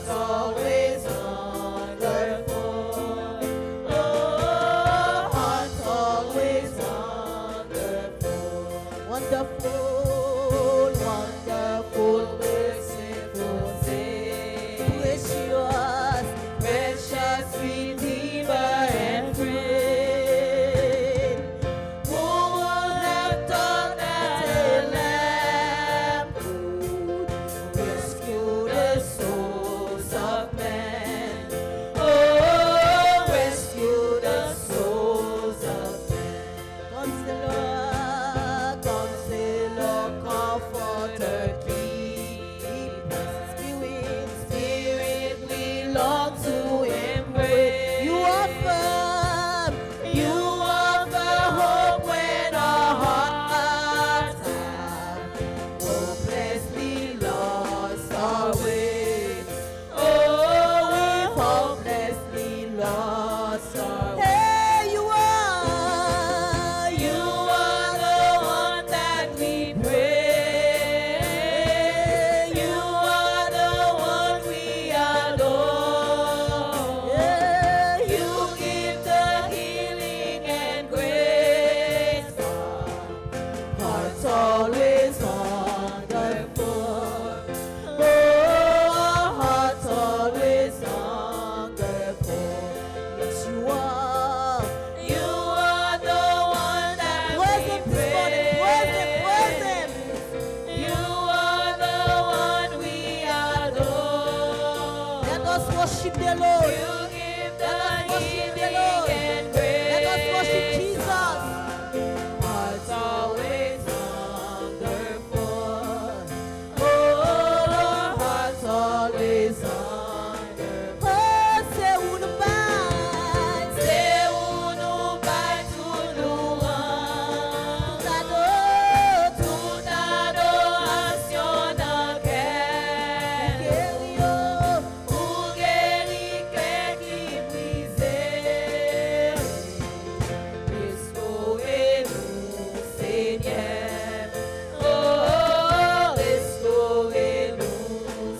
always wonderful. Oh, hearts always wonderful. Wonderful, wonderful, merciful Savior. Precious, precious Redeemer and friend. Who would have thought that a lamb could rescue the souls of men? Oh, rescue the souls of men. Counselor, Counselor, Comforter, keep us. Spirit, Spirit, we long to embrace. You offer hope when our hearts have hopelessly lost our way. Oh, we've hopelessly lost our way. Hey, you are the one that we pray. You are the one we adore. Yeah, you give the healing and grace. Hearts always wonderful. Oh, hearts always wonderful. Yes, you are. You are the one that we pray. You are the one we adore. Let us worship the Lord. You give the healing and grace. Let us worship Jesus. Hearts always wonderful. Oh, hearts always wonderful. Oh, c'est une balle tout louange. Toute adoration dans quel pour guérir cœur qui brisait. Restaurez-nous, Seigneur. Oh, restaurez-nous,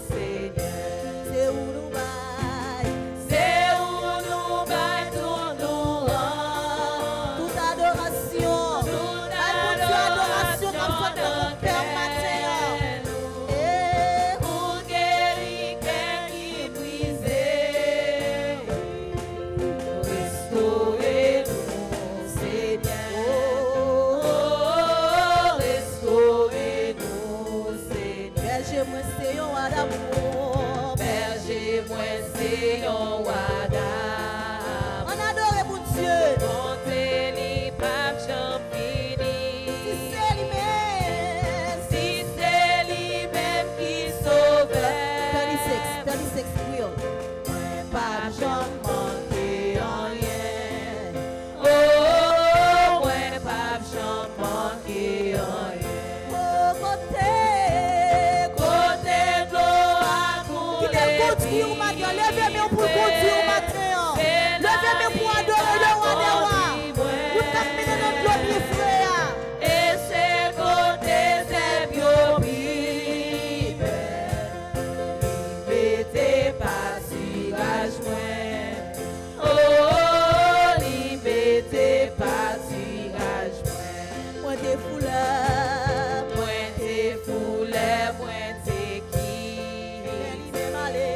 Seigneur. C'est où nous baille tout louange. Toute adoration. Toute adoration comme ça dans mon cœur matin. Et pour guérir cœur qui brisait. Restaurez-nous, Seigneur. Oh, restaurez-nous, Seigneur. Berger-moi, c'est un d'amour. Berger-moi, c'est un d'âme. On adore mon Dieu. Bonté, li pape, j'en finis. Si c'est lui-même qui sauve. 36 will. Pas j'en manqué en rien. Oh, ouais, pas j'en manqué en rien. Oh, côté de l'eau à couler. Qui est contre vous, matin. Levez-moi pour conduire au matin. Levez-moi pour adorer le roi des rois. Vous terminez notre globe, frère. Et c'est côté c'est bio-pire. Mettez pas si rage-moi. Oh, mettez pas si rage-moi. Pointez fouleur, pointez fouleur, pointez qui. Mais lui-même allé.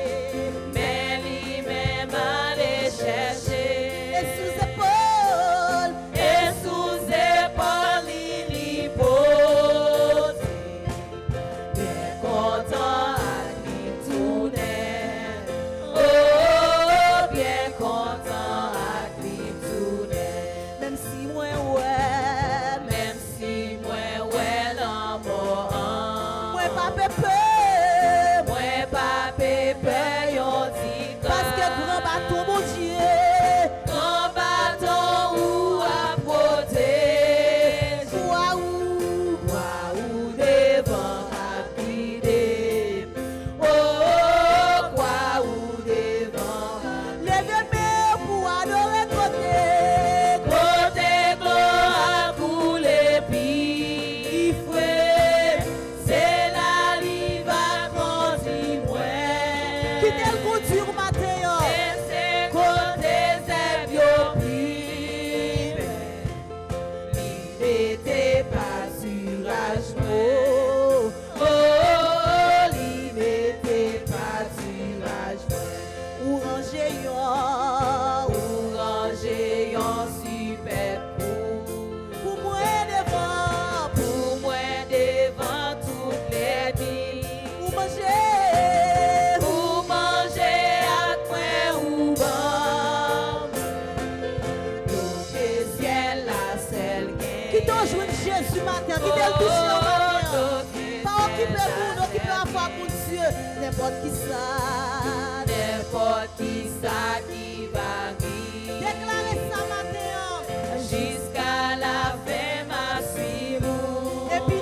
Qui t'elle conduire au matin. C'est côté c'est bio plus. Liberté pâturage. Liberté pâturage. Ou ranger yon super pour moi devant. pour moi devant toutes les nuits. Pour manger à coin ou bon. Le ciel la celle qui t'ont joué Jésus matin, qui t'elle touché au matin. Pas occuper pour occuper la foi pour Dieu. N'importe qui ça. Qui varie. Déclarez ça matin. Jusqu'à la fin ma suivre. Et puis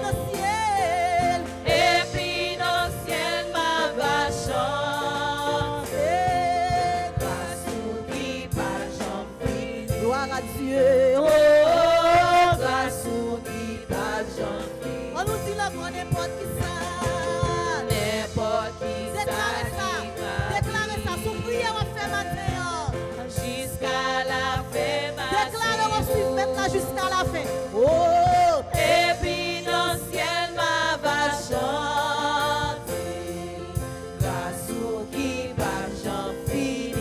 dans le ciel ma va chanter. Grâce au qui pas j'en gloire à Dieu. Oh, grâce au qui pas j'en On nous dit là pour n'importe qui ça. N'importe qui Déclarez ça. Déclarez ça. Sous prière on fait matin. jusqu'à la fin ma Déclarez on suit maintenant jusqu'à la fin. Oh. et puis dans le ciel ma va chanter. Grâce au qui va j'en fini.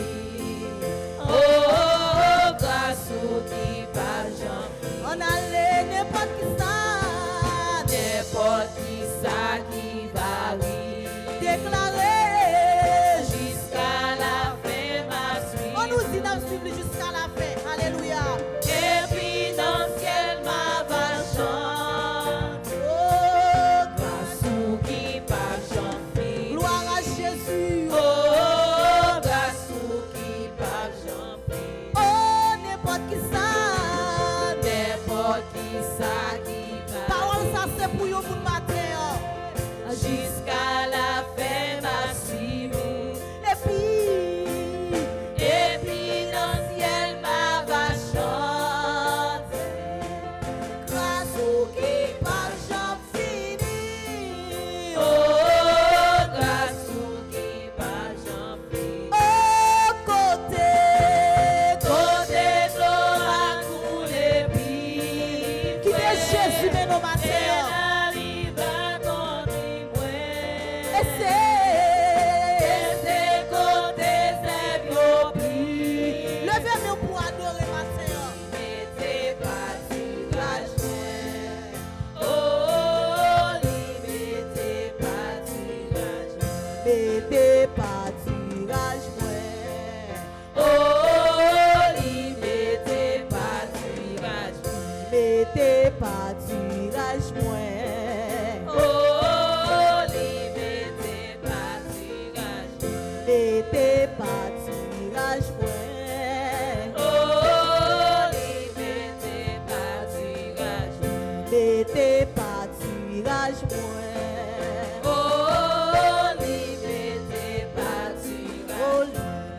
Oh, grâce au qui va j'en fini. On allait n'importe qui ça. N'importe qui ça qui varie. Déclarez. Jusqu'à la fin ma suite. On nous dit d'en suivre jusqu'à la fin. Alléluia. Et puis dans le ciel ma va chanter. Oh. Grâce au qui va j'en fini. Gloire à Jésus. Oh, grâce au qui va j'en fini. Oh, n'importe qui ça. N'importe qui ça qui va. Parole ça c'est pour vous pour le matin. Jusqu'à la fin ma suite. Et puis dans le ciel ma va chanter. grâce au qui pas jamais fini. Oh, grâce au qui va j'en fini. Au côté Côté de l'eau a coulé puis. qui est Jésus mais nos Et matins. la rive a donné moi. Et C'est côté c'est bio plus. levez-nous pour adorer matin. Mettez pâturage moi. Oh, mettez pâturage moi. Mettez pâturage moi. Oh, mettez pâturage moi. Mettez pâturage moi. Oh, mettez pâturage moi. Mettez pâturage moi. Oh, mettez pâturage moi. Mettez pâturage moi. Oh, mettez pâturage. Oh,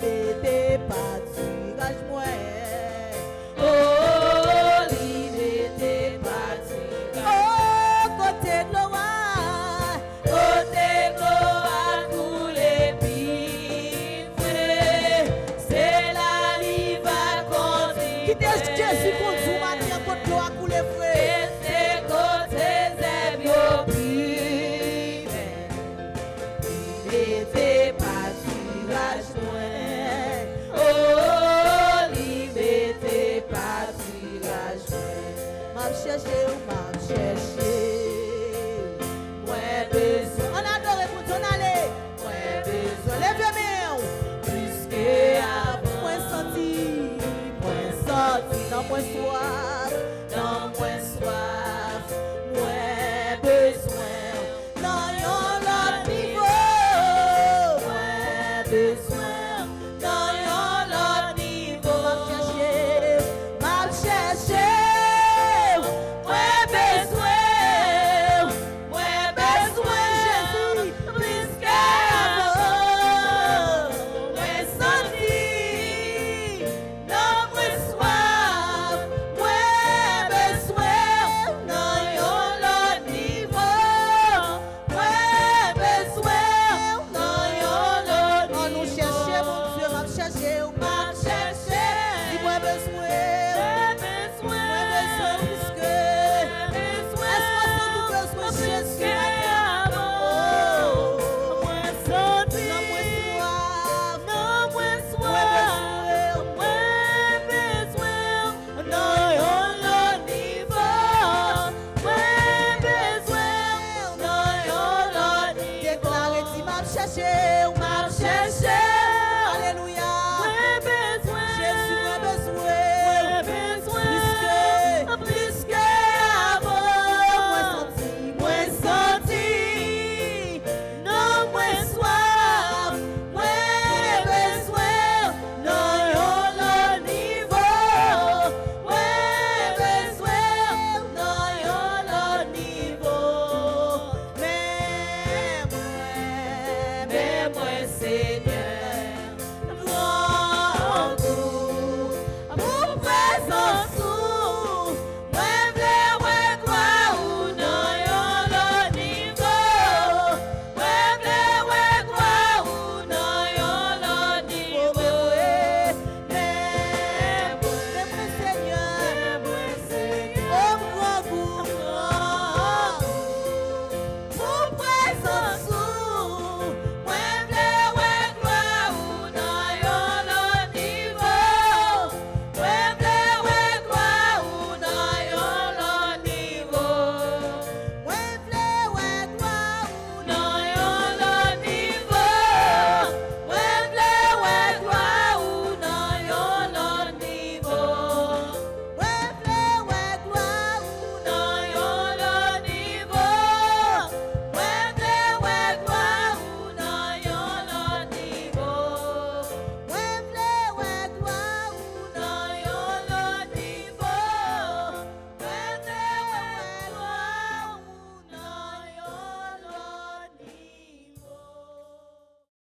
mettez pâturage moi. Oh, mettez pâturage. Oh, côté de l'eau. Côté l'eau a coulé puis c'est la rive à Qui continuer. est Jésus contre vous matin, côté de l'eau a coulé frère. C'est côté c'est bio puis mettez pâturage moi. Oh, mettez pâturage moi. M'a cherché ou m'a cherché. Moins besoin, On adore pour ton aller. moins besoin. Lève mes Plus que avant. point senti. Point senti. Dans point soif. Dans moins soif, Moins besoin. Dans yon l'autre niveau. moins besoin.